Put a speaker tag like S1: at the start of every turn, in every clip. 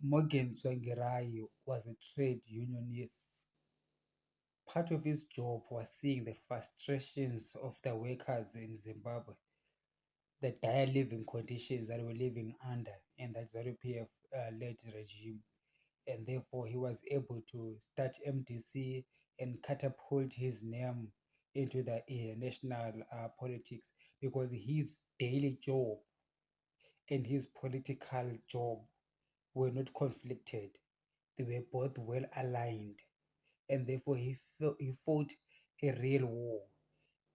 S1: Morgan Tswangirai was a trade unionist. Part of his job was seeing the frustrations of the workers in Zimbabwe, the dire living conditions that were living under in that ZANU-PF led regime. And therefore, he was able to start MDC and catapult his name into the national politics, because his daily job and his political job were not conflicted. They were both well aligned, and therefore he fought a real war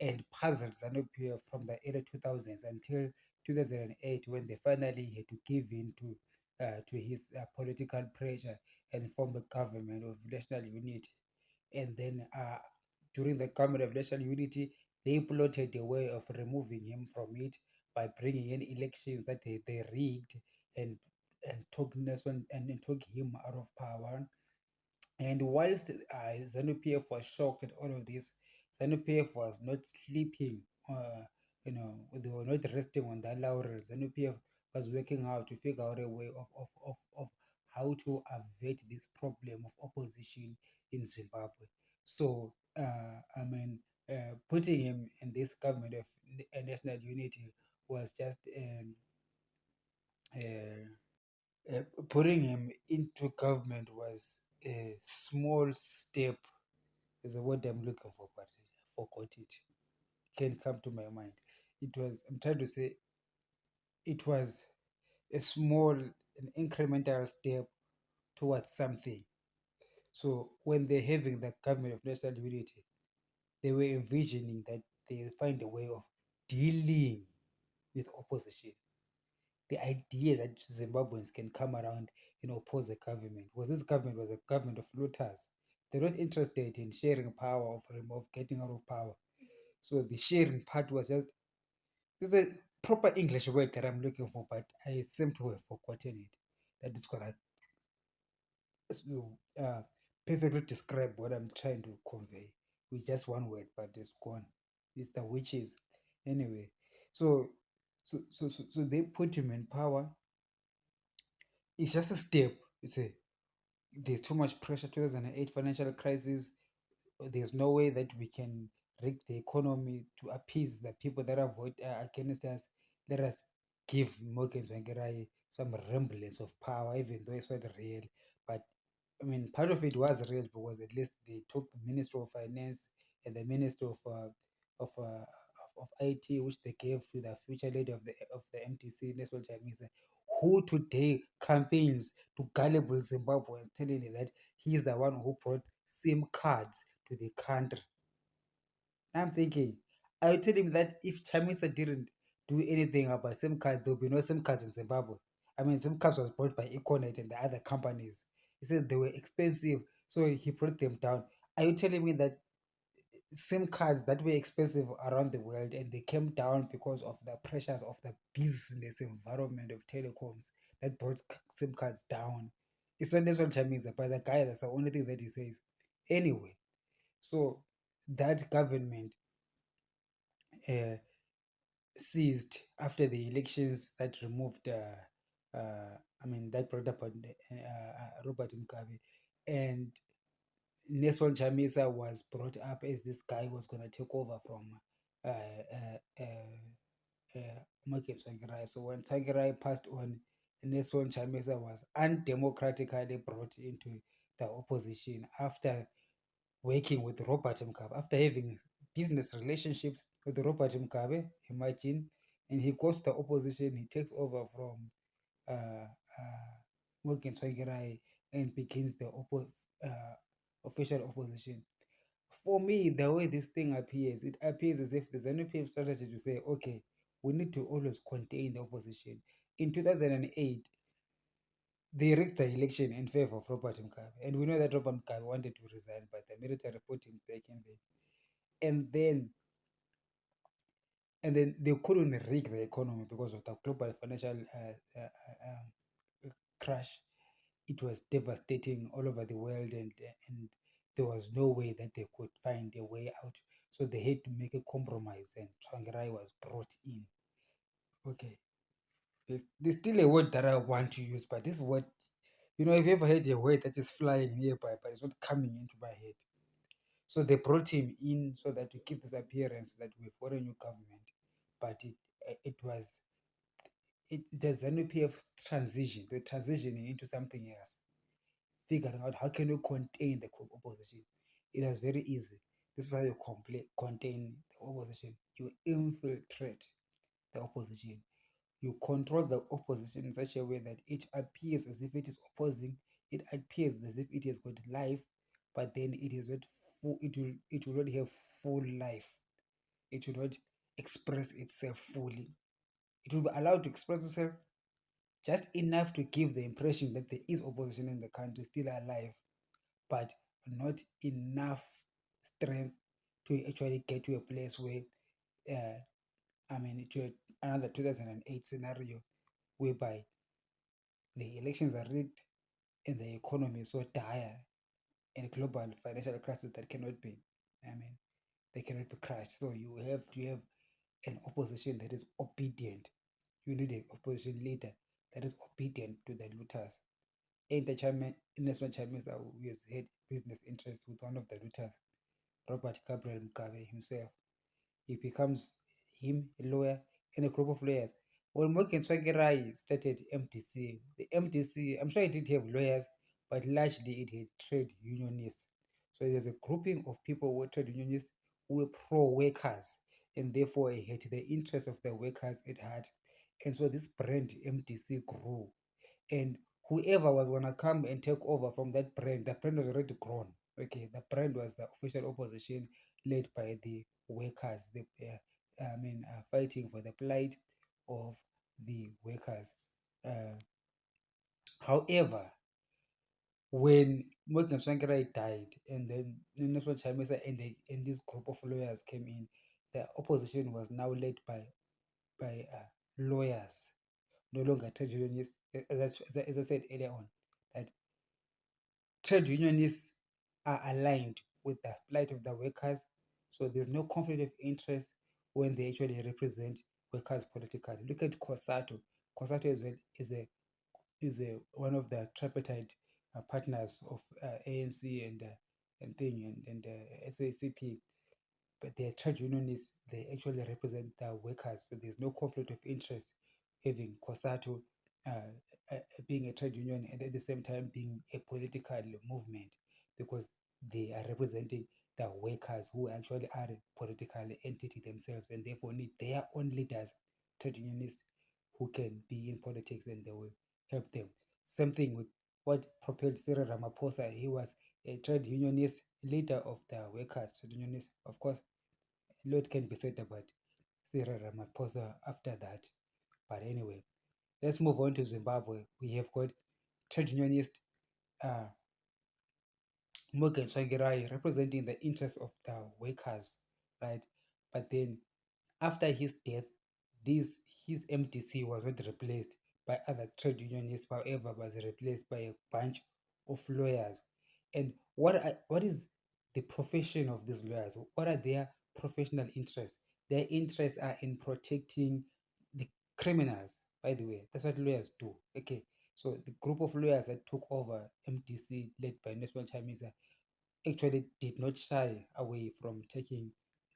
S1: and puzzled ZANU-PF from the early 2000s until 2008, when they finally had to give in to his political pressure and form a government of national unity. And then during the government of national unity, they plotted a way of removing him from it by bringing in elections that they rigged and took Nelson and took him out of power. And whilst ZANU-PF was shocked at all of this, ZANU-PF was not sleeping. They were not resting on their laurels. ZANU-PF was working out to figure out a way of how to avert this problem of opposition in Zimbabwe. So, putting him in this government of national unity was just putting him into government was a small step. Is the word I'm looking for, but I forgot it. Can't come to my mind. It was. I'm trying to say it was a small, an incremental step towards something. So when they're having the government of national unity, they were envisioning that they find a way of dealing with opposition. The idea that Zimbabweans can come around and oppose the government, well, this government was a government of looters. They're not interested in sharing power, of getting out of power. So the sharing part was just, there's a proper English word that I'm looking for, but I seem to have forgotten it. That it's gonna uh, perfectly describe what I'm trying to convey with just one word, but it's gone. It's the witches. Anyway, so so they put him in power. It's just a step. It's a There's too much pressure. 2008 financial crisis. There's no way that we can rig the economy to appease the people that are vote against us. Let us give Morgan Tsvangirai some remnants of power, even though it's not real. But I mean, part of it was real, because at least they took the Minister of Finance and the Minister of uh, of IT, which they gave to the future leader of the MTC, National Chamisa, who today campaigns to gullible Zimbabwe, telling you that he is the one who brought SIM cards to the country. I'm thinking, I tell him that if Chamisa didn't do anything about SIM cards, there will be no SIM cards in Zimbabwe. I mean, SIM cards was bought by Econet and the other companies. He said they were expensive, so he brought them down. Are you telling me that SIM cards that were expensive around the world and they came down because of the pressures of the business environment of telecoms that brought SIM cards down? It's not Nelson Chamisa, but the guy, that's the only thing that he says. Anyway, so that government uh, seized after the elections that removed, that brought up Robert Mugabe, and Nelson Chamisa was brought up as this guy who was going to take over from uh, uh, Morgan Tsvangirai. So when Tsvangirai passed on, Nelson Chamisa was undemocratically brought into the opposition after working with Robert Mugabe, after having business relationships with Robert Mugabe, imagine, and he goes to the opposition, he takes over from Morgan Tsvangirai and begins the official opposition. For me, the way this thing appears, it appears as if there's an NPF strategy to say, okay, we need to always contain the opposition. In 2008, they rigged the election in favor of Robert Mugabe. And we know that Robert Mugabe wanted to resign, but the military put him back in there. And then they couldn't rig the economy because of the global financial crash. It was devastating all over the world, and there was no way that they could find a way out. So they had to make a compromise, and Tsvangirai was brought in. Okay, there's still a word that I want to use, but this word You know, have you ever heard a word that is flying nearby but it's not coming into my head? So they brought him in so that to keep this appearance that we've got a new government, but it was the ZANU-PF transition, the transitioning into something else, figuring out how can you contain the opposition. It was very easy. This is how you contain the opposition. You infiltrate the opposition. You control the opposition in such a way that it appears as if it is opposing. It appears as if it has got life, but then it is not full. It will not have full life. It will not express itself fully. It will be allowed to express itself just enough to give the impression that there is opposition in the country still alive, but not enough strength to actually get to a place where, to another 2008 scenario whereby the elections are rigged and the economy is so dire in a global financial crisis that cannot be, I mean, they cannot be crushed. So you have to have an opposition that is obedient. You need an opposition leader that is obedient to the looters. In the Nelson Chamisa, who has had business interests with one of the looters, Robert Gabriel Mugabe himself. He becomes him a lawyer and a group of lawyers. When Morgan Tswangirai started MDC, the MDC, I'm sure it did have lawyers, but largely it had trade unionists. So there's a grouping of people who were trade unionists who were pro workers, and therefore it had the interests of the workers at heart. And so this brand MDC grew. And whoever was gonna come and take over from that brand, the brand was already grown. Okay, the brand was the official opposition led by the workers, fighting for the plight of the workers. Uh, However, when Morgan Shankarai died, and then Nelson Chamisa and this group of lawyers came in, the opposition was now led by lawyers, no longer trade unionists. As I said earlier on, that trade unionists are aligned with the plight of the workers, so there's no conflict of interest when they actually represent workers politically. Look at COSATU. COSATU is a one of the tripartite partners of ANC and SACP, but they're trade unionists. They actually represent the workers, so there's no conflict of interest having COSATU uh, being a trade union and at the same time being a political movement, because they are representing the workers who actually are a political entity themselves and therefore need their own leaders, trade unionists, who can be in politics and they will help them. Same thing with what propelled Cyril Ramaphosa. He was a trade unionist, leader of the workers, trade unionist. Of course, a lot can be said about Cyril Ramaphosa after that. But anyway, let's move on to Zimbabwe. We have got trade unionist uh, Morgan Tsvangirai representing the interests of the workers, right? But then after his death, this his MTC was not replaced by other trade unionists, however, was replaced by a bunch of lawyers. And what is the profession of these lawyers? What are their professional interests? Their interests are in protecting the criminals, by the way. That's what lawyers do. Okay. So the group of lawyers that took over MTC led by National Chamisa actually did not shy away from taking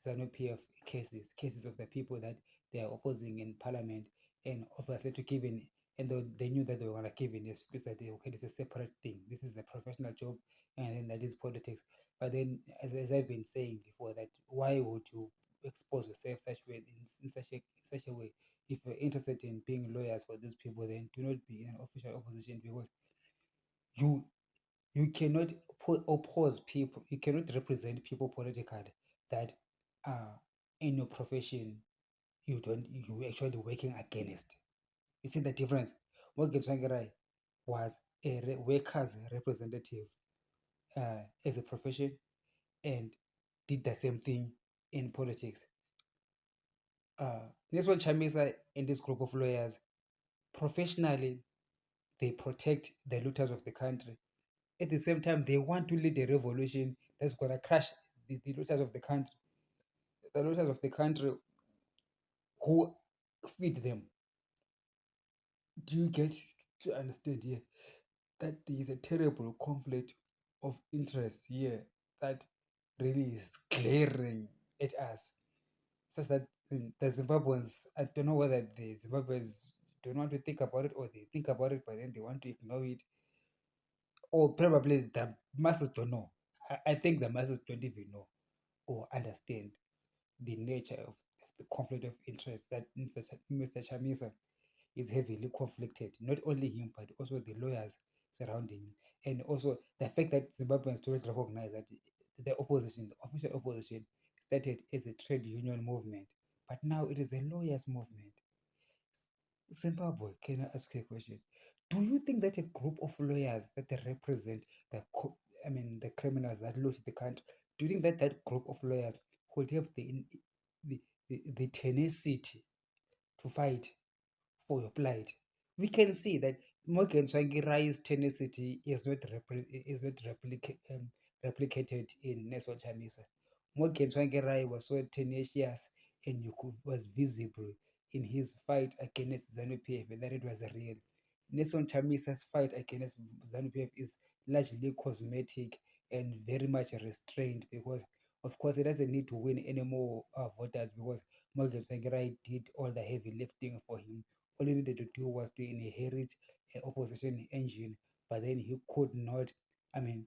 S1: ZANU-PF cases of the people that they are opposing in parliament, and obviously to give in, and they knew that they were going to give in a space that they, okay, this is a separate thing. This is a professional job, and then that is politics. But then, as I've been saying before, that why would you expose yourself such way in such a way? If you're interested in being lawyers for these people, then do not be in an official opposition, because you you cannot oppose people, you cannot represent people politically that in your profession you actually working against. You see the difference. Morgan Tsvangirai was a workers representative as a profession, and did the same thing in politics. Nelson Chamisa and this group of lawyers, professionally, they protect the looters of the country. At the same time, they want to lead a revolution that's going to crush the looters of the country. The looters of the country who feed them. Do you get to understand here? that there is a terrible conflict of interest here that really is glaring at us. Such that the Zimbabweans, I don't know whether the Zimbabweans don't want to think about it or they think about it, but then they want to ignore it, or probably the masses don't know. I think the masses don't even know or understand the nature of the conflict of interest that Mr. Chamisa is heavily conflicted. Not only him, but also the lawyers surrounding him. And also the fact that Zimbabweans don't recognize that the opposition, the official opposition, started as a trade union movement, but now it is a lawyers movement. Zimbabwe, can I ask you a question? Do you think that a group of lawyers that they represent the criminals that loot the country, do you think that that group of lawyers would have the tenacity to fight for your plight? We can see that Morgan Tswangirai's tenacity is not replicated in Nelson Chamisa. Morgan Tsvangirai was so tenacious and was visible in his fight against ZANU-PF and that it was real. Nelson Chamisa's fight against ZANU-PF is largely cosmetic and very much restrained because, of course, he doesn't need to win any more voters because Morgan Tsvangirai did all the heavy lifting for him. All he needed to do was to inherit an opposition engine, but then he could not, I mean,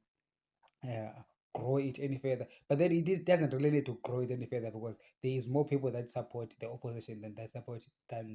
S1: uh, grow it any further. But then doesn't really need to grow it any further because there is more people that support the opposition than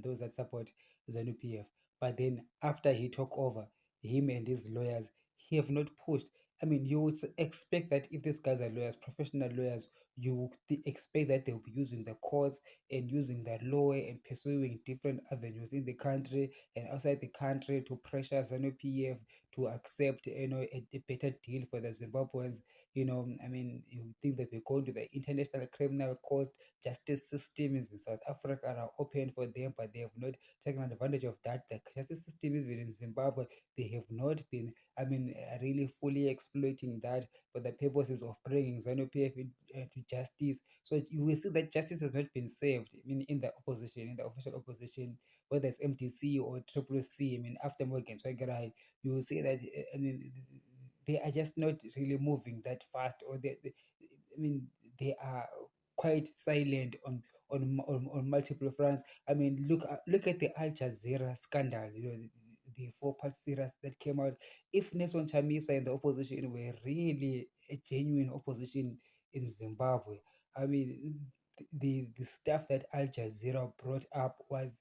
S1: those that support ZANU PF. But then after he took over, him and his lawyers, he have not pushed. I mean, you would expect that if these guys are lawyers, professional lawyers, you would expect that they'll be using the courts and using the law and pursuing different avenues in the country and outside the country to pressure ZANU PF to accept a better deal for the Zimbabweans. I mean, you think that we're going to the International Criminal Court justice systems in South Africa are open for them, but they have not taken advantage of that. The justice system is within Zimbabwe. They have not been, really fully exploiting that for the purposes of bringing ZANU-PF to justice. So you will see that justice has not been served. I mean, in the opposition, in the official opposition, whether it's MTC or Triple C. I mean, after Morgan Tsvangirai, you will see that they are just not really moving that fast, or I mean, they are quite silent on multiple fronts. I mean, look at the Al Jazeera scandal. The four-part series that came out. If Nelson Chamisa and the opposition were really a genuine opposition in Zimbabwe, I mean, the stuff that Al Jazeera brought up was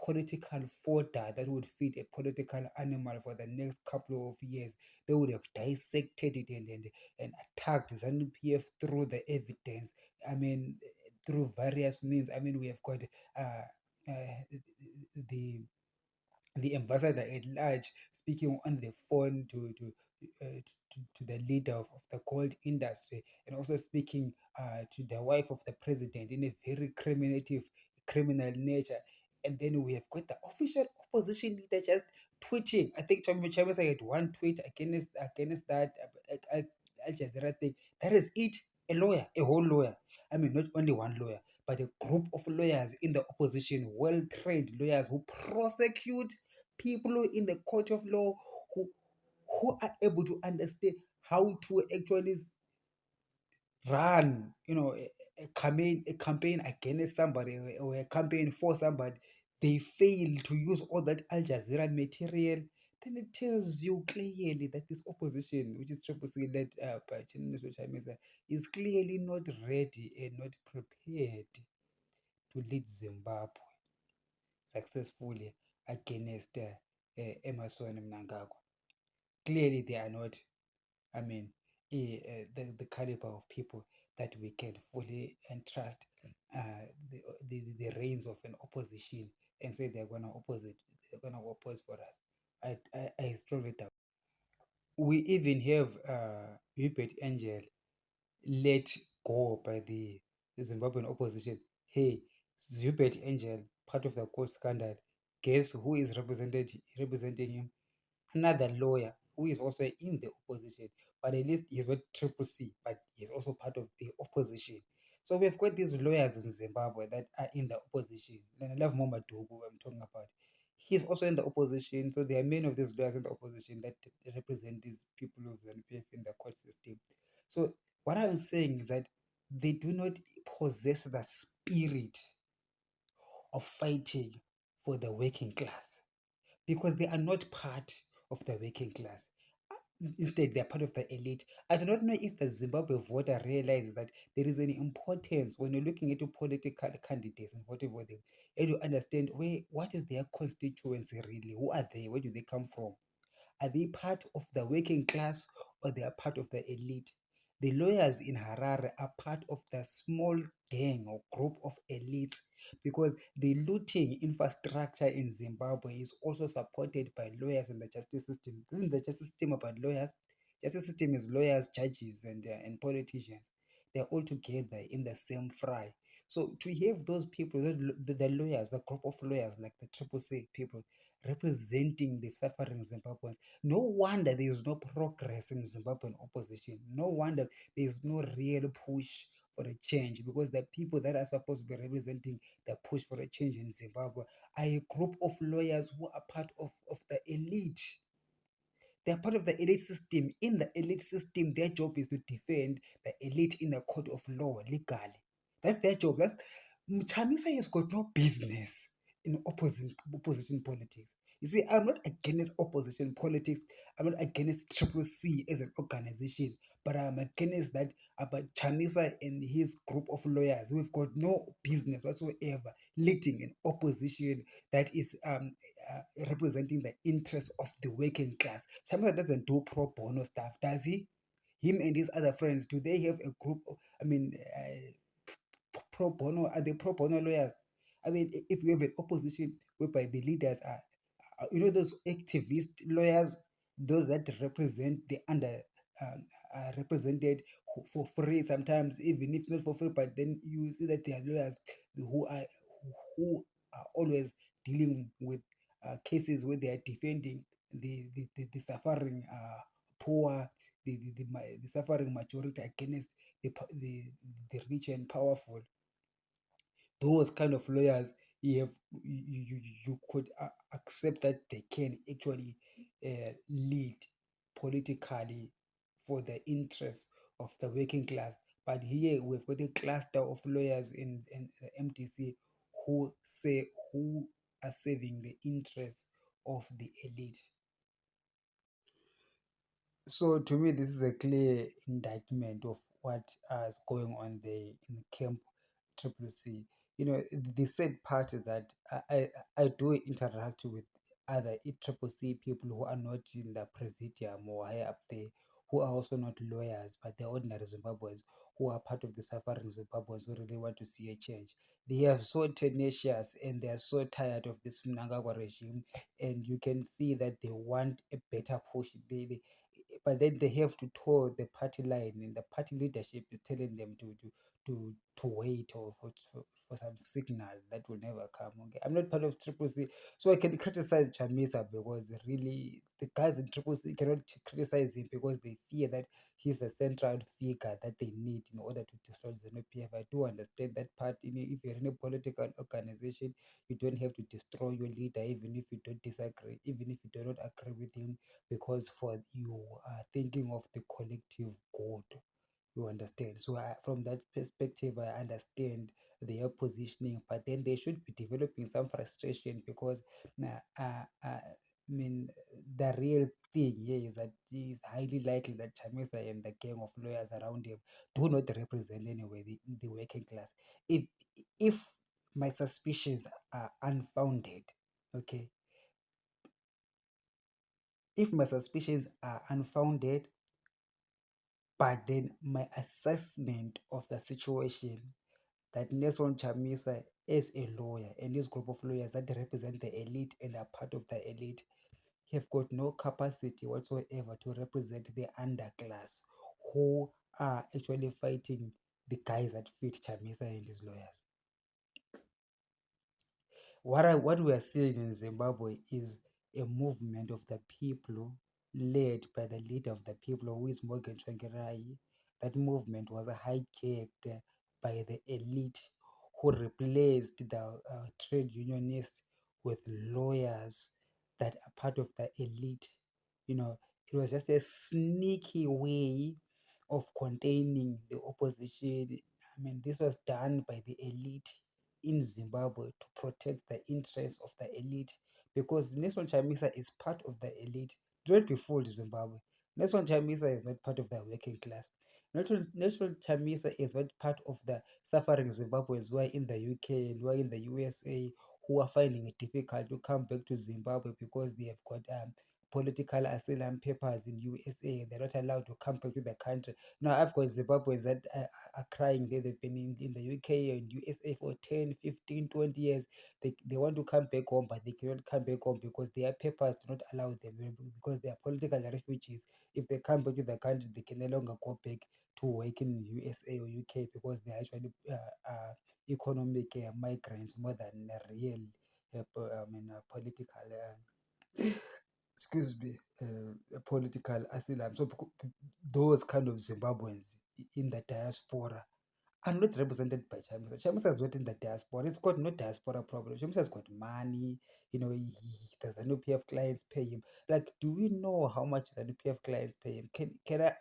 S1: political fodder that would feed a political animal for the next couple of years. They would have dissected it and attacked ZANU PF through the evidence. I mean, through various means. I mean, we have got the the ambassador at large speaking on the phone to the leader of the gold industry, and also speaking to the wife of the president in a very criminal nature. And then we have got the official opposition leader just tweeting. I think Tommy Chavez had one tweet against that Al Jazeera thing. That is it. A lawyer, a whole lawyer. I mean, not only one lawyer, but a group of lawyers in the opposition, well trained lawyers who prosecute people in the court of law, who are able to understand how to actually run, a campaign against somebody or a campaign for somebody. They fail to use all that Al Jazeera material. Then it tells you clearly that this opposition, which is triple C led by Chinese Chamisa, is clearly not ready and not prepared to lead Zimbabwe successfully against Emerson Mnangagwa. Clearly, they are not, I mean, the caliber of people that we can fully entrust the reins of an opposition and say they're gonna oppose for us. I strongly doubt. We even have Hubert Angel let go by the Zimbabwean opposition. Hey, Hubert Angel, part of the court scandal. Guess who is representing him? Another lawyer who is also in the opposition, but at least he's not triple C, but he's also part of the opposition. So we've got these lawyers in Zimbabwe that are in the opposition. And I love Momadugu, I'm talking about. He's also in the opposition. So there are many of these lawyers in the opposition that represent these people of ZNPF in the court system. So what I'm saying is that they do not possess the spirit of fighting for the working class because they are not part of the working class. Instead, they are part of the elite. I do not know if the Zimbabwe voter realizes that there is an importance when you're looking into political candidates and voting for them, and you understand what is their constituency really? Who are they? Where do they come from? Are they part of the working class or they are part of the elite? The lawyers in Harare are part of the small gang or group of elites because the looting infrastructure in Zimbabwe is also supported by lawyers in the justice system. Isn't the justice system about lawyers? Justice system is lawyers, judges, and politicians. They're all together in the same fry. So to have those people, the lawyers, the group of lawyers like the Triple C people representing the suffering Zimbabweans, no wonder there is no progress in Zimbabwean opposition. No wonder there is no real push for a change because the people that are supposed to be representing the push for a change in Zimbabwe are a group of lawyers who are part of the elite. They are part of the elite system. In the elite system, their job is to defend the elite in the court of law legally. That's their job. Chamisa has got no business in opposition politics. You see, I'm not against opposition politics. I'm not against Triple C as an organization, but I'm against that about Chamisa and his group of lawyers who've got no business whatsoever leading an opposition that is representing the interests of the working class. Chamisa doesn't do pro bono stuff, does he? Him and his other friends, do they have a group? I mean, pro bono, are they pro bono lawyers? I mean, if we have an opposition whereby the leaders are, those activist lawyers, those that represent the under represented for free sometimes, even if it's not for free, but then you see that there are lawyers who are who are always dealing with cases where they are defending the suffering poor, the suffering majority against the the rich and powerful. Those kind of lawyers, you have you could accept that they can actually lead politically for the interests of the working class. But here we've got a cluster of lawyers in the MTC who are serving the interests of the elite. So to me, this is a clear indictment of what is going on there in Camp Triple C. The said part is that I do interact with other Triple C people who are not in the presidium or higher up there, who are also not lawyers, but they're ordinary Zimbabweans who are part of the suffering Zimbabweans who really want to see a change. They are so tenacious and they are so tired of this Mnangagwa regime, and you can see that they want a better push. But then they have to toe the party line, and the party leadership is telling them to wait or for some signal that will never come. Okay, I'm not part of Triple C, so I can criticize Chamisa because really the guys in Triple C cannot criticize him because they fear that he's the central figure that they need in order to destroy ZNU-PF. I do understand that part. If you're in a political organization, you don't have to destroy your leader, even if you don't disagree, even if you do not agree with him, because for you are thinking of the collective good. You understand? So from that perspective, I understand their positioning, but then they should be developing some frustration because I mean, the real thing here is that it is highly likely that Chamisa and the gang of lawyers around him do not represent anyway the working class. If my suspicions are unfounded, okay, if my suspicions are unfounded, but then my assessment of the situation that Nelson Chamisa is a lawyer and this group of lawyers that represent the elite and are part of the elite have got no capacity whatsoever to represent the underclass who are actually fighting the guys that feed Chamisa and his lawyers. What we are seeing in Zimbabwe is a movement of the people led by the leader of the people, who is Morgan Tsvangirai. That movement was hijacked by the elite who replaced the trade unionists with lawyers that are part of the elite. You know, it was just a sneaky way of containing the opposition. I mean, this was done by the elite in Zimbabwe to protect the interests of the elite, because Nelson Chamisa is part of the elite. Do not be fooled, Zimbabwe. Nelson Chamisa is not part of the working class. Nelson Chamisa is not part of the suffering Zimbabweans who are in the UK and who are in the USA, who are finding it difficult to come back to Zimbabwe because they have got political asylum papers in USA and they're not allowed to come back to the country. Now, I've got Zimbabweans that are crying there. They've been in the UK and USA for 10, 15, 20 years. They want to come back home, but they cannot come back home because their papers do not allow them, because they are political refugees. If they come back to the country, they can no longer go back to work in USA or UK because they're actually economic migrants more than real political excuse me, political asylum. So those kind of Zimbabweans in the diaspora are not represented by Chamisa. Chamisa is not in the diaspora. It's got no diaspora problem. Chamisa has got money. You know, the ZANU-PF clients pay him. Like, do we know how much ZANU-PF clients pay him? Can I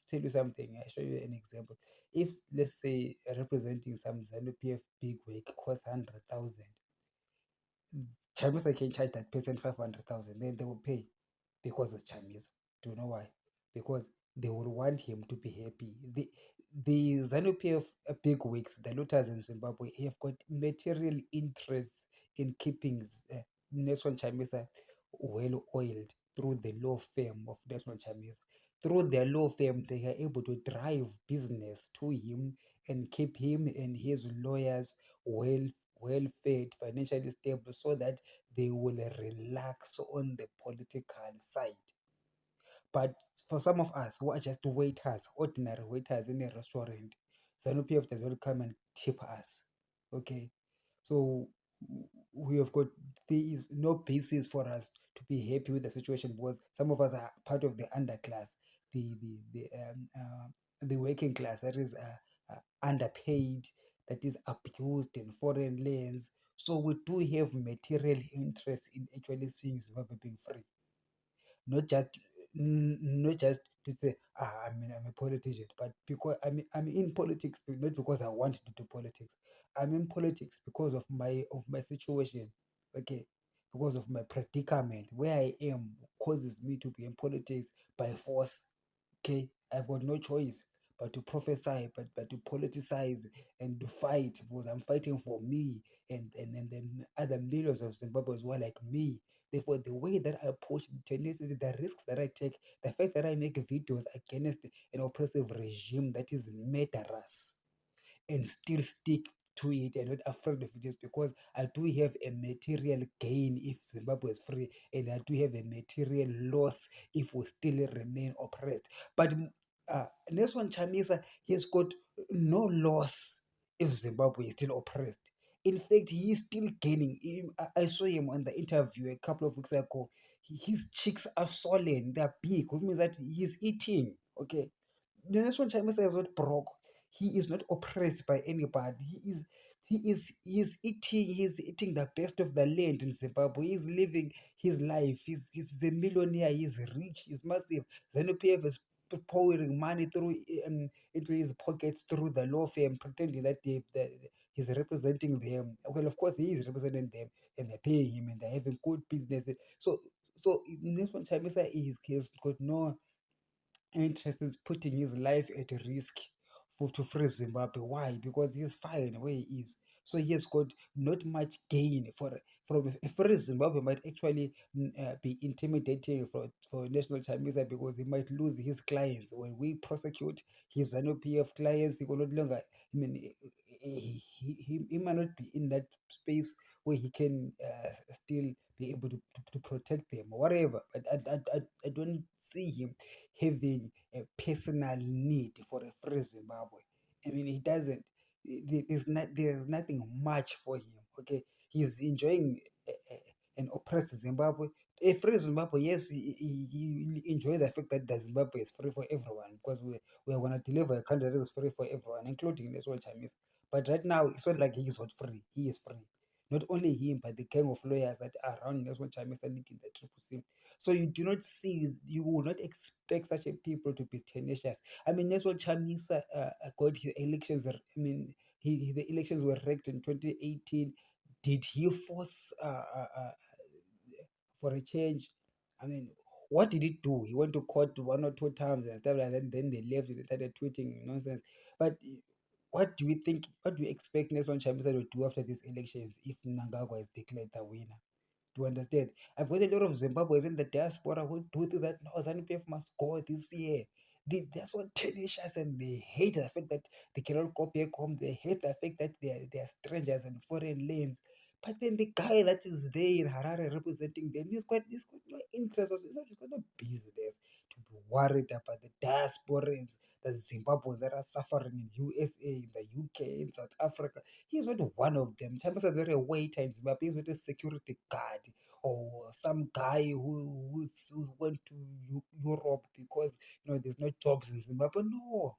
S1: tell you something? I show you an example. If, let's say, representing some ZANU-PF big wig costs 100,000, Chamisa can charge that person 500,000, then they will pay because it's Chamisa. Do you know why? Because they will want him to be happy. The ZANU-PF big wigs, the looters in Zimbabwe, have got material interest in keeping Nelson Chamisa well oiled through the law firm of Nelson Chamisa. Through their law firm, they are able to drive business to him and keep him and his lawyers well fed, financially stable, so that they will relax on the political side. But for some of us who are just waiters, ordinary waiters in a restaurant, ZANU-PF does not come and tip us. Okay, so we have got, there is no basis for us to be happy with the situation, because some of us are part of the underclass, the working class that is underpaid, that is abused in foreign lands. So we do have material interest in actually seeing Zimbabwe being free, not just not just to say, I mean, I'm a politician, but because I'm in politics, not because I want to do politics. I'm in politics because of my situation. Okay, because of my predicament where I am causes me to be in politics by force. Okay, I've got no choice but to prophesy, but to politicize and to fight, because I'm fighting for me and then other millions of Zimbabweans who are like me. Therefore, the way that I approach the tendencies, the risks that I take, the fact that I make videos against an oppressive regime that is murderous, and still stick to it and not afraid of it, is because I do have a material gain if Zimbabwe is free, and I do have a material loss if we still remain oppressed. But Nelson Chamisa, he has got no loss if Zimbabwe is still oppressed. In fact, he is still gaining. I saw him on the interview a couple of weeks ago. His cheeks are swollen, they're big, which means that he's eating. Okay, Nelson Chamisa is not broke. He is not oppressed by anybody. He's eating the best of the land in Zimbabwe. He's living his life. He's a millionaire. He's rich. He's massive. ZANU-PF is pouring money through into his pockets through the law firm, pretending that he's representing them. Well, of course, he is representing them, and they're paying him, and they're having good business. So Nelson Chamisa he has got no interest in putting his life at risk for to free Zimbabwe. Why? Because he's fine where he is. So he has got not much gain from a free Zimbabwe might actually be intimidating for National Chamisa, because he might lose his clients. When we prosecute his ZANU-PF clients, he will not longer, I mean, he might not be in that space where he can still be able to protect them or whatever. But I don't see him having a personal need for a free Zimbabwe. I mean, he doesn't. There's nothing much for him. Okay, he's enjoying an oppressed Zimbabwe. A free Zimbabwe, yes, he enjoy the fact that the Zimbabwe is free for everyone, because we're going to deliver a country that is free for everyone, including the National Chinese. But right now, it's not like he is not free. He is free. Not only him, but the gang of lawyers that are around Nelson Chamisa leading the Triple C. So you do not see, you will not expect such a people to be tenacious. I mean, Nelson Chamisa got his elections. I mean, the elections were rigged in 2018. Did he force for a change? I mean, what did he do? He went to court one or two times and stuff like that. Then they left and they started tweeting nonsense. But what do we think? What do you expect Nelson Chamisa to do after these elections if Mnangagwa is declared the winner? To understand, I've got a lot of Zimbabweans in the diaspora who do think that no, ZANU-PF must go this year. They're so tenacious and they hate the fact that they cannot go back home. They hate the fact that they are strangers in foreign lands. But then the guy that is there in Harare representing them, he's got no interest, he's got no business to be worried about the diasporans, the Zimbabweans that are suffering in USA, in the UK, in South Africa. He's not one of them. Chamisa is not a waiter in Zimbabwe, he's not a security guard or some guy who went to Europe because there's no jobs in Zimbabwe. No.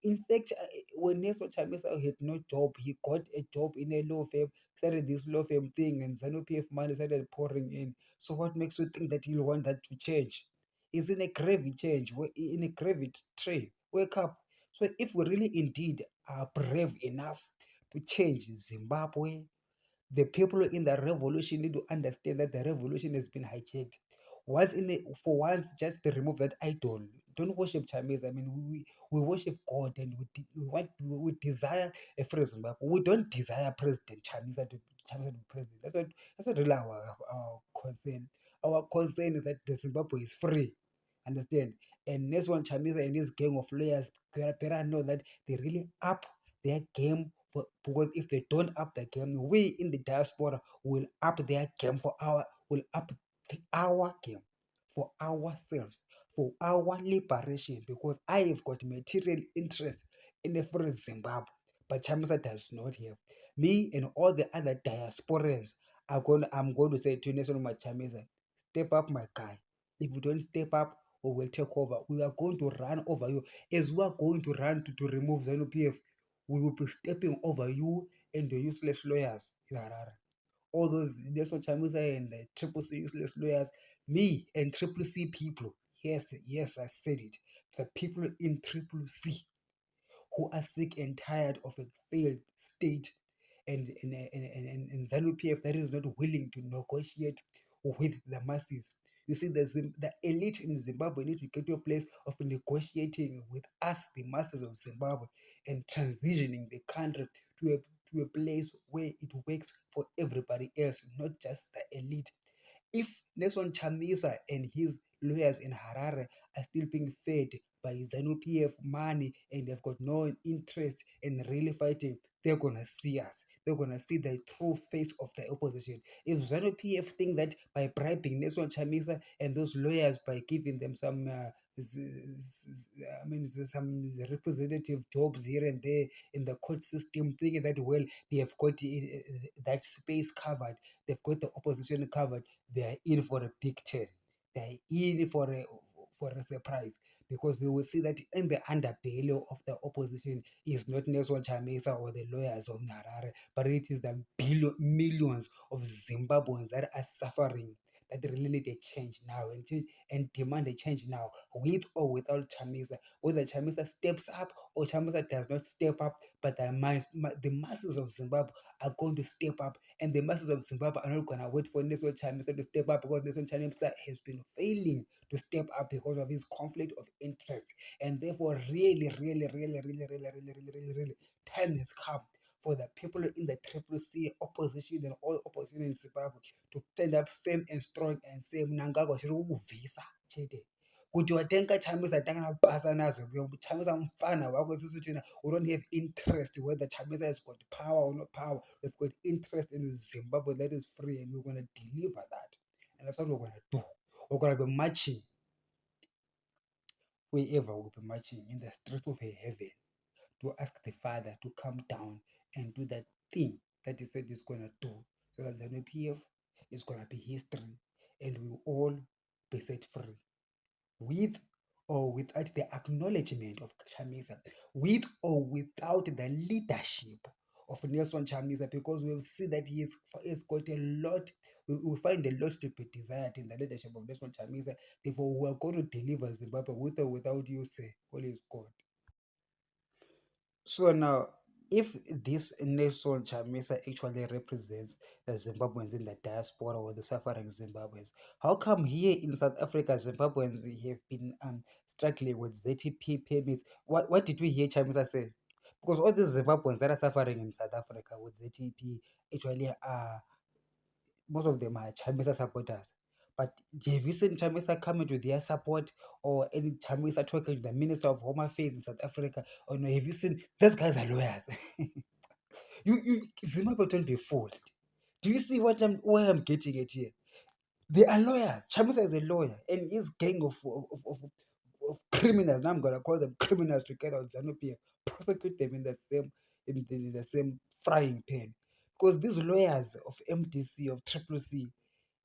S1: In fact, when Nelson Chamisa had no job, he got a job in a law firm, started this law firm thing, and ZANU-PF money started pouring in. So what makes you think that you'll want that to change? It's in a gravy change, in a gravy train. Wake up. So if we really indeed are brave enough to change Zimbabwe, the people in the revolution need to understand that the revolution has been hijacked. For once, just to remove that idol. Don't worship Chinese. I mean, we worship God and we desire a free Zimbabwe. We don't desire President Chamisa to be president. That's not really our concern. Our concern is that the Zimbabwe is free. Understand? And next one, Chamisa and his gang of lawyers, they better know that they really up their game for, because if they don't up the game, we in the diaspora will up their game will up our game for ourselves, for our liberation, because I have got material interest in the free Zimbabwe, but Chamisa does not have. Me and all the other diasporans I'm going to say to Nelson Chamisa, step up, my guy. If you don't step up, we will take over. We are going to run over you. As we are going to run to remove ZANU-PF, we will be stepping over you and the useless lawyers in Harare. All those Nelson Chamisa and the Triple C useless lawyers, me and Triple C people. Yes, yes, I said it. The people in Triple C who are sick and tired of a failed state and ZANU-PF that is not willing to negotiate with the masses. You see, the elite in Zimbabwe need to get to a place of negotiating with us, the masses of Zimbabwe, and transitioning the country to a place where it works for everybody else, not just the elite. If Nelson Chamisa and his lawyers in Harare are still being fed by ZANU-PF money and they've got no interest in really fighting, they're gonna see us. They're gonna see the true face of the opposition. If ZANU-PF think that by bribing Nelson Chamisa and those lawyers by giving them some some representative jobs here and there in the court system, thinking that well they have got that space covered, they've got the opposition covered, they are in for a big turn. They are in for a surprise because they will see that in the underbelly of the opposition is not Nelson Chamisa or the lawyers of Harare, but it is the millions of Zimbabweans that are suffering. That really need a change now and demand a change now, with or without Chamisa. Whether Chamisa steps up or Chamisa does not step up, but the masses of Zimbabwe are going to step up, and the masses of Zimbabwe are not going to wait for Nelson Chamisa to step up because Nelson Chamisa has been failing to step up because of his conflict of interest. And therefore, really, time has come for the people in the Triple C opposition and all opposition in Zimbabwe to stand up firm and strong and say Mnangagwa chiri kukuvhisa chete kuti watenga Chamisa tangana basa nazo Chamisa mfana wako isusu tina we don't have interest whether Chamisa has got power or not power. We've got interest in Zimbabwe that is free and we're going to deliver that, and that's what we're going to do. We're going to be marching wherever we'll be marching in the streets of heaven to ask the Father to come down and do that thing that He said He's going to do, so that the NPF is going to be history and we will all be set free. With or without the acknowledgement of Chamisa, with or without the leadership of Nelson Chamisa, because we'll see that he's got a lot. We find a lot to be desired in the leadership of Nelson Chamisa. Therefore, we are going to deliver Zimbabwe with or without you, say, all is God. So now, if this Nelson Chamisa actually represents the Zimbabweans in the diaspora or the suffering Zimbabweans, how come here in South Africa Zimbabweans have been struggling with ZTP permits? What did we hear Chamisa say? Because all these Zimbabweans that are suffering in South Africa with ZTP actually are, most of them are Chamisa supporters. But have you seen Chamisa coming to their support, or any Chamisa talking to the Minister of Home Affairs in South Africa? Or no, have you seen those guys are lawyers? You Zimbabwe, don't be fooled. Do you see where I'm getting it here? They are lawyers. Chamisa is a lawyer, and his gang of criminals. Now I'm gonna call them criminals together with ZANU-PF. Prosecute them in the same frying pan, because these lawyers of MDC, of Triple C,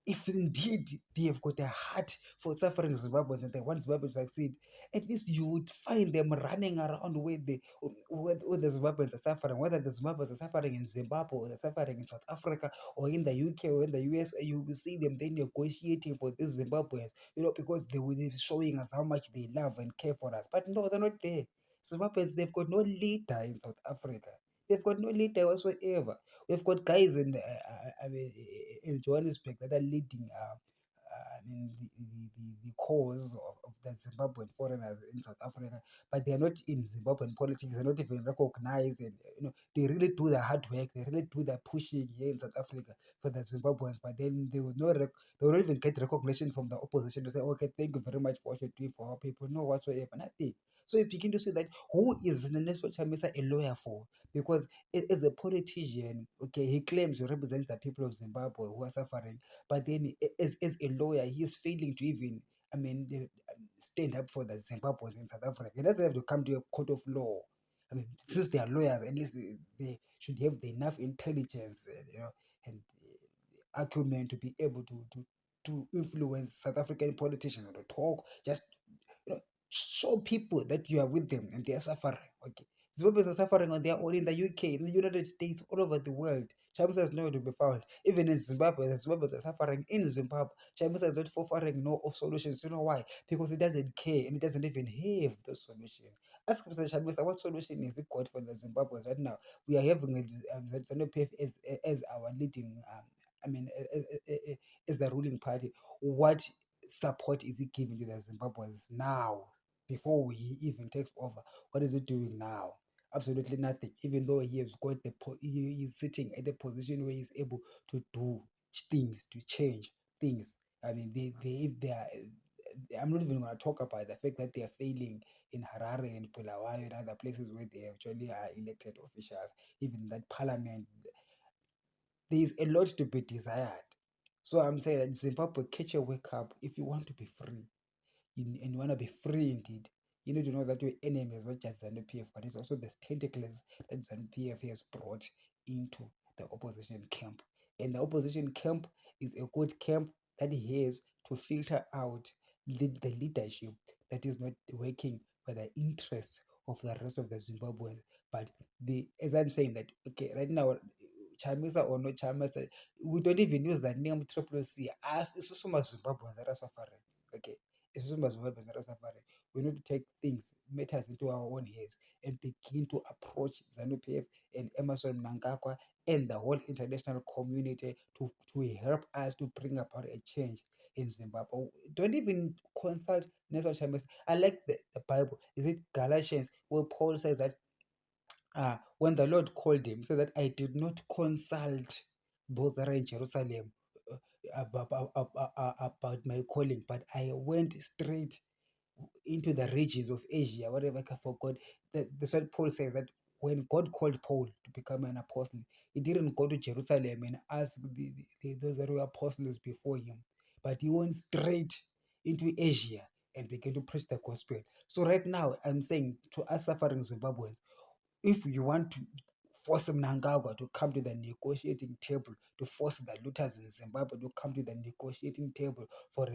S1: if indeed they have got a heart for suffering Zimbabweans and they want Zimbabwe to succeed, at least you would find them running around where the Zimbabweans are suffering, whether the Zimbabweans are suffering in Zimbabwe or they're suffering in South Africa or in the UK or in the USA. You will see them then negotiating for these Zimbabweans, because they will be showing us how much they love and care for us. But no, they're not there. Zimbabweans, they've got no leader in South Africa. They've got no leader whatsoever. We've got guys in Johannesburg that are leading the cause of the Zimbabwean foreigners in South Africa, but they are not in Zimbabwean politics. They're not even recognized, and they really do the hard work. They really do the pushing here in South Africa for the Zimbabweans, but then they will not even get recognition from the opposition to say, okay, thank you very much for what you're doing for our people. No, whatsoever, nothing. So you begin to see that who is Nelson Chamisa a lawyer for? Because as a politician, okay, he claims to represent the people of Zimbabwe who are suffering, but then as a lawyer, he is failing to even, stand up for the Zimbabweans in South Africa. He doesn't have to come to a court of law. Since they are lawyers, at least they should have enough intelligence, and acumen to be able to influence South African politicians, or to talk, just show people that you are with them and they are suffering. Okay, Zimbabweans are suffering on their own in the UK, in the United States, all over the world. Chamisa is nowhere to be found. Even in Zimbabwe, the Zimbabweans are suffering in Zimbabwe. Chamisa is not offering no solutions. You know why? Because he doesn't care and he doesn't even have the solution. Ask Mr. Chamisa, what solution is it got for the Zimbabweans right now? We are having the ZANU-PF as our leading, I mean, as the ruling party. What support is he giving to the Zimbabweans now, before he even takes over? What is he doing now? Absolutely nothing. Even though he has got he is sitting at the position where he's able to do things, to change things. If they are, I'm not even going to talk about the fact that they are failing in Harare and Bulawayo and other places where they actually are elected officials. Even that parliament, there is a lot to be desired. So I'm saying that Zimbabwe, catch a wake up if you want to be free, and you want to be free indeed. You need to know that your enemy is not just ZANU-PF, but it's also the tentacles that ZANU-PF has brought into the opposition camp. And the opposition camp is a good camp that has to filter out the leadership that is not working for the interests of the rest of the Zimbabweans. But as I'm saying that, okay, right now, Chamisa or no Chamisa, we don't even use the name Triple C. As it's also my Zimbabweans that are suffering. Okay, it's also my Zimbabweans that are suffering. We need to take matters into our own hands, and begin to approach ZANU-PF and Emerson Mnangagwa and the whole international community to help us to bring about a change in Zimbabwe. Don't even consult Nelson Chamisa. I like the Bible. Is it Galatians where Paul says that when the Lord called him, so that I did not consult those that are in Jerusalem about my calling, but I went straight into the regions of Asia, whatever I forgot. That's what Paul says, that when God called Paul to become an apostle, he didn't go to Jerusalem and ask those that were apostles before him, but he went straight into Asia and began to preach the gospel. So right now, I'm saying to us suffering Zimbabweans, if you want to force Mnangagwa to come to the negotiating table, to force the looters in Zimbabwe to come to the negotiating table for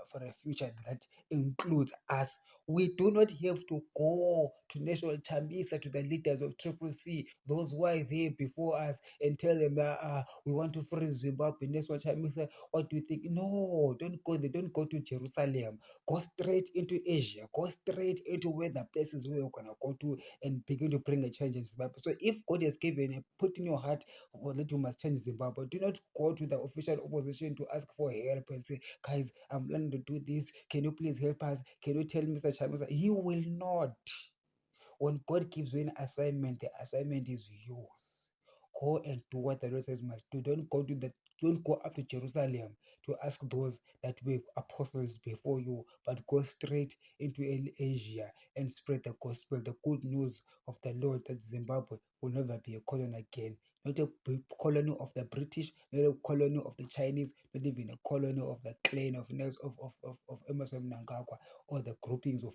S1: for a future that includes us, We do not have to go to National Chambisa, to the leaders of Triple C, those who are there before us, and tell them that we want to free Zimbabwe. National Chambisa, what do you think? No, don't go there. Don't go to Jerusalem. Go straight into Asia. Go straight into where the places where you're gonna go to and begin to bring a change in Zimbabwe. So if God has given a put in your heart that you must change Zimbabwe, do not go to the official opposition to ask for help and say, guys, I'm planning to do this. Can you please help us? Can you tell Mr. Chamisa? He will not. When God gives you an assignment, the assignment is yours. Go and do what the Lord says must do. Don't go up to Jerusalem to ask those that were apostles before you, but go straight into Asia and spread the gospel, the good news of the Lord, that Zimbabwe will never be a colony again. Not a colony of the British, not a colony of the Chinese, not even a colony of the clan of Emerson Mnangagwa, or the groupings of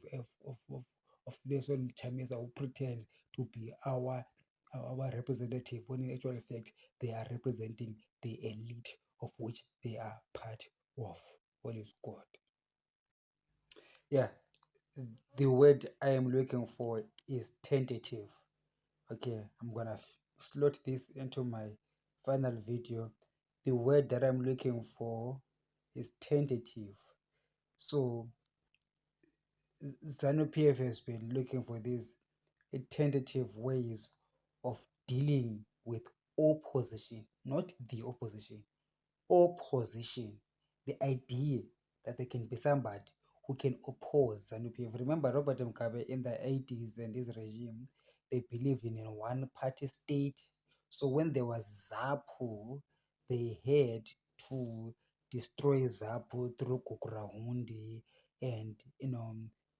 S1: Nelson Chamisa who pretend to be our representative, when in actual fact they are representing the elite of which they are part of. What is God? Yeah, the word I am looking for is tentative. Okay, I'm gonna slot this into my final video. The word that I'm looking for is tentative. So ZANU PF has been looking for these tentative ways of dealing with opposition, not the opposition, opposition. The idea that there can be somebody who can oppose ZANU-PF. Remember Robert Mugabe in the 80s and his regime, they believed in a one-party state. So when there was ZAPU, they had to destroy ZAPU through Kukurahundi, and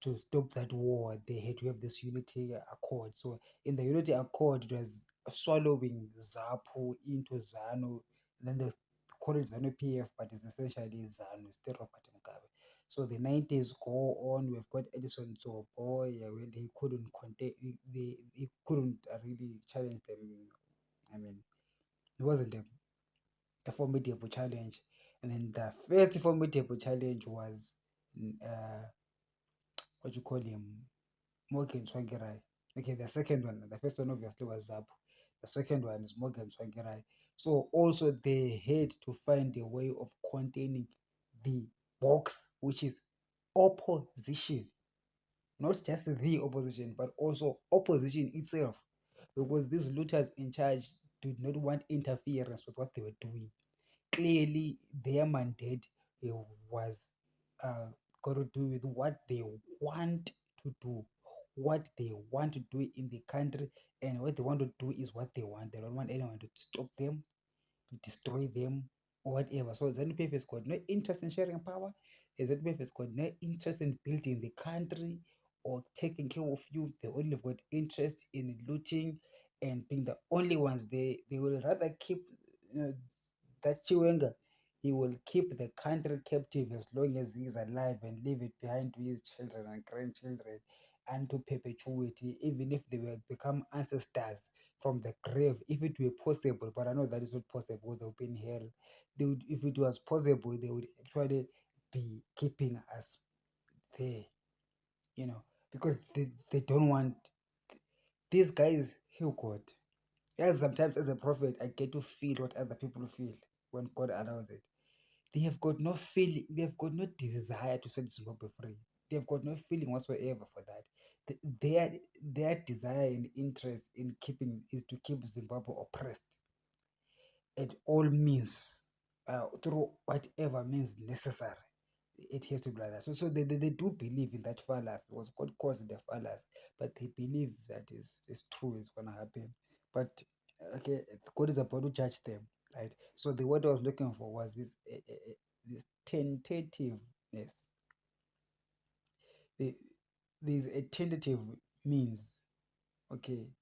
S1: to stop that war, they had to have this unity accord. So in the unity accord, it was swallowing ZAPU into ZANU. Then they call it ZANU PF, but it's essentially ZANU, still Robert Mugabe. So the 90s go on. We've got Edison Zobo. Yeah, well, he couldn't contain. He couldn't really challenge them. I mean, it wasn't a formidable challenge. And then the first formidable challenge was what you call him, Morgan Tswangirai. Okay, the second one, the first one obviously was Zap. The second one is Morgan Tswangirai. So also they had to find a way of containing the box, which is opposition, not just the opposition, but also opposition itself, because these looters in charge did not want interference with what they were doing. Clearly, their mandate was got to do with what they want to do, what they want to do in the country, and what they want to do is what they want. They don't want anyone to stop them, to destroy them, or whatever. So ZANU-PF has got no interest in sharing power. ZANU-PF has got no interest in building the country or taking care of you. They only got interest in looting and being the only ones. They will rather keep that Chiwenga, he will keep the country captive as long as he is alive and leave it behind to his children and grandchildren, and to perpetuity, even if they will become ancestors from the grave, if it were possible. But I know that is not possible because they'll be in hell. They would, if it was possible, they would actually be keeping us there, because they don't want these guys. Oh God. Yes, sometimes as a prophet, I get to feel what other people feel when God allows it. They have got no feeling, they have got no desire to set Zimbabwe free. They have got no feeling whatsoever for that. Their desire and interest in keeping is to keep Zimbabwe oppressed at all means, through whatever means necessary. It has to be like that. So they do believe in that fallacy. It was God causing the fallacy, but they believe that is true, it's gonna happen. But okay, God is about to judge them, right? So the word I was looking for was this tentativeness. The, there's a tentative means, okay,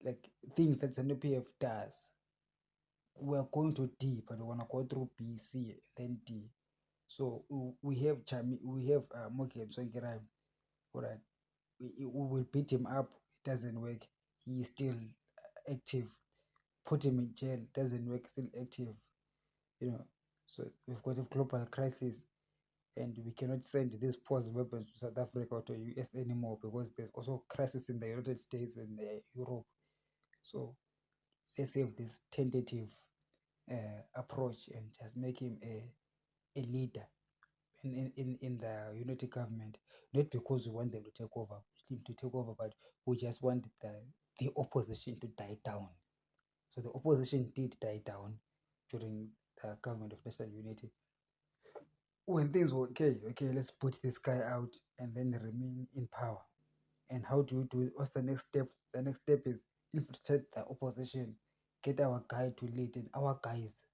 S1: like things that ZANU-PF does. We're going to D, but we want to go through B, C, then D. So we have Morgan Tsvangirai. All right, we will beat him up. It doesn't work. He is still active. Put him in jail. Doesn't work. Still active. So we've got a global crisis. and we cannot send these poison weapons to South Africa or to US anymore because there's also crisis in the United States and Europe. So let's have this tentative approach and just make him a leader in the unity government, not because we want them to take over, but we just want the opposition to die down. So the opposition did die down during the government of national unity. When things were okay, let's put this guy out and then remain in power. And how do you do it? What's the next step? The next step is infiltrate the opposition, get our guy to lead, and our guys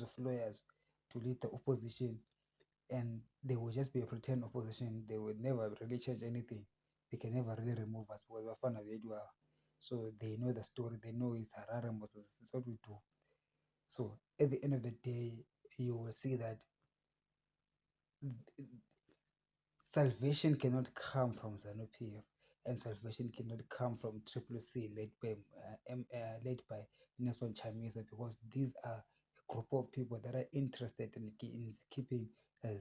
S1: of lawyers to lead the opposition, and they will just be a pretend opposition. They will never really change anything. They can never really remove us because we're fun of it. So they know the story. They know it's Harare Moses. It's what we do. So at the end of the day, you will see that salvation cannot come from ZANU-PF, and salvation cannot come from Triple C led by Nelson Chamisa, because these are a group of people that are interested in keeping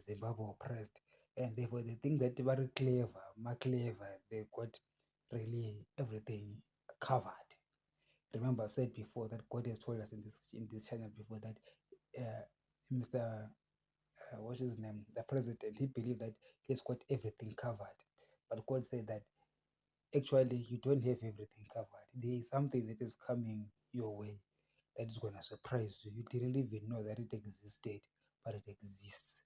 S1: Zimbabwe oppressed, and therefore they think that they are clever, they got really everything covered. Remember, I've said before that God has told us in this channel before that Mr. What's his name, the president, he believed that he's got everything covered. But God said that actually you don't have everything covered. There is something that is coming your way that is going to surprise you. You didn't even know that it existed, but it exists.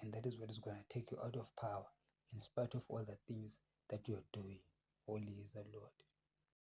S1: And that is what is going to take you out of power in spite of all the things that you are doing. Holy is the Lord.